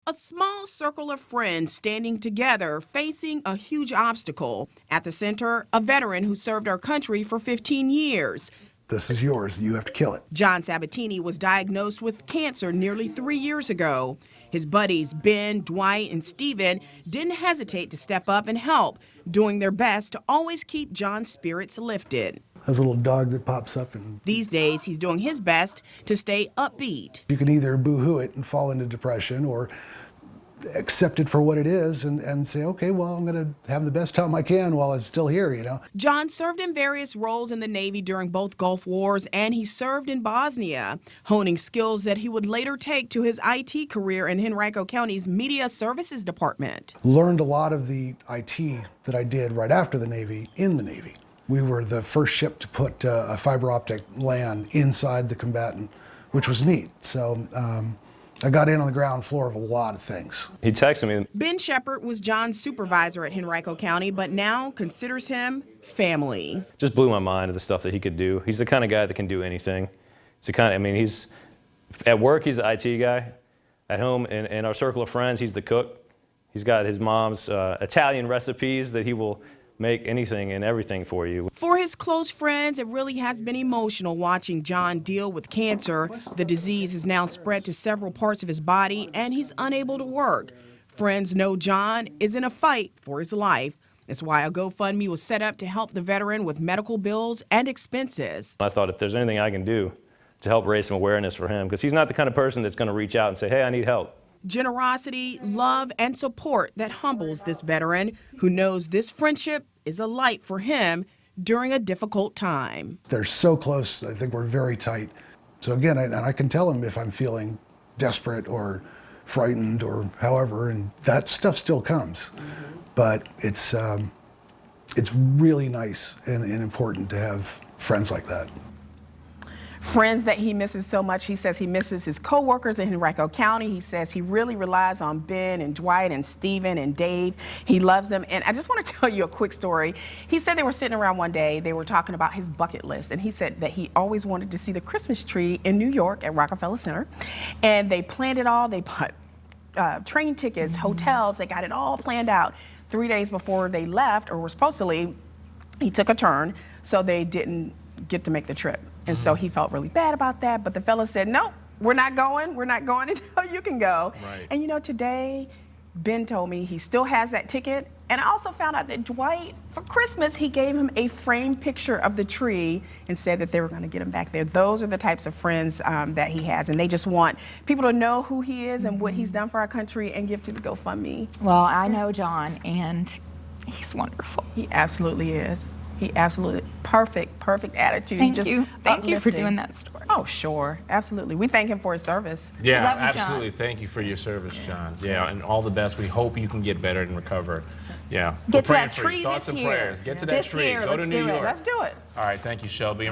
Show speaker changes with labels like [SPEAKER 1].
[SPEAKER 1] A small circle of friends standing together facing a huge obstacle. At the center, a veteran who served our country for 15 years.
[SPEAKER 2] This is yours. You have to kill it.
[SPEAKER 1] John Sabatini was diagnosed with cancer nearly 3 years ago. His buddies, Ben, Dwight, and Stephen, didn't hesitate to step up and help, doing their best to always keep John's spirits lifted.
[SPEAKER 2] There's a little dog that pops up, and
[SPEAKER 1] These days, he's doing his best to stay upbeat.
[SPEAKER 2] you can either boo-hoo it and fall into depression or accept it for what it is and say, okay, well, I'm going to have the best time I can while I'm still here, you know.
[SPEAKER 1] John served in various roles in the Navy during both Gulf Wars, and he served in Bosnia, honing skills that he would later take to his IT career in Henrico County's Media Services Department.
[SPEAKER 2] Learned a lot of the IT that I did right after the Navy in the Navy. We were the first ship to put a fiber optic LAN inside the combatant, which was neat. So I got in on the ground floor of a lot of things.
[SPEAKER 3] He texted me.
[SPEAKER 1] Ben Shepard was John's supervisor at Henrico County, but now considers him family.
[SPEAKER 3] Just blew my mind of the stuff that he could do. He's the kind of guy that can do anything. It's the kind of, I mean, he's, at work, he's the IT guy. At home, in our circle of friends, he's the cook. He's got his mom's Italian recipes that he will make anything and everything for you.
[SPEAKER 1] For his close friends, it really has been emotional watching John deal with cancer. The disease has now spread to several parts of his body, and he's unable to work. Friends know John is in a fight for his life. That's why a GoFundMe was set up to help the veteran with medical bills and expenses.
[SPEAKER 3] I thought if there's anything I can do to help raise some awareness for him, because he's not the kind of person that's going to reach out and say, hey, I need help.
[SPEAKER 1] Generosity, love, and support that humbles this veteran who knows this friendship is a light for him during a difficult time.
[SPEAKER 2] They're so close. I think we're very tight. So again, I can tell him if I'm feeling desperate or frightened or however, and that stuff still comes. But it's really nice and important to have friends like that.
[SPEAKER 1] Friends that he misses so much. He says he misses his coworkers in Henrico County. He says he really relies on Ben and Dwight and Stephen and Dave. He loves them. And I just want to tell you a quick story. He said they were sitting around one day, they were talking about his bucket list, and he said that he always wanted to see the Christmas tree in New York at Rockefeller Center. And they planned it all. They bought train tickets, hotels, they got it all planned out. 3 days before they left, or were supposed to leave, he took a turn, so they didn't get to make the trip. And so he felt really bad about that, but the fella said, no, we're not going until you can go.
[SPEAKER 4] Right.
[SPEAKER 1] And you know, today, Ben told me he still has that ticket, and I also found out that Dwight, for Christmas, he gave him a framed picture of the tree and said that they were gonna get him back there. Those are the types of friends that he has, and they just want people to know who he is and what he's done for our country and give to the GoFundMe.
[SPEAKER 5] Well, I know John, and he's wonderful.
[SPEAKER 1] He absolutely is. He absolutely, perfect attitude.
[SPEAKER 5] Thank
[SPEAKER 1] just
[SPEAKER 5] you. Thank you for
[SPEAKER 1] uplifting.
[SPEAKER 5] doing that story.
[SPEAKER 1] Oh, sure, absolutely. We thank him for his service.
[SPEAKER 4] Yeah,
[SPEAKER 5] Love you, John.
[SPEAKER 4] absolutely. Thank you for your service, John. Yeah, and all the best. We hope you can get better and recover. Yeah.
[SPEAKER 5] Get to
[SPEAKER 4] We're praying
[SPEAKER 5] that
[SPEAKER 4] for you.
[SPEAKER 5] tree
[SPEAKER 4] Thoughts
[SPEAKER 5] this
[SPEAKER 4] and
[SPEAKER 5] year.
[SPEAKER 4] prayers. Get to that
[SPEAKER 5] This
[SPEAKER 4] tree.
[SPEAKER 5] year,
[SPEAKER 4] Go to
[SPEAKER 5] let's
[SPEAKER 4] New
[SPEAKER 5] do it.
[SPEAKER 4] York.
[SPEAKER 1] Let's do it.
[SPEAKER 4] All right, thank you, Shelby.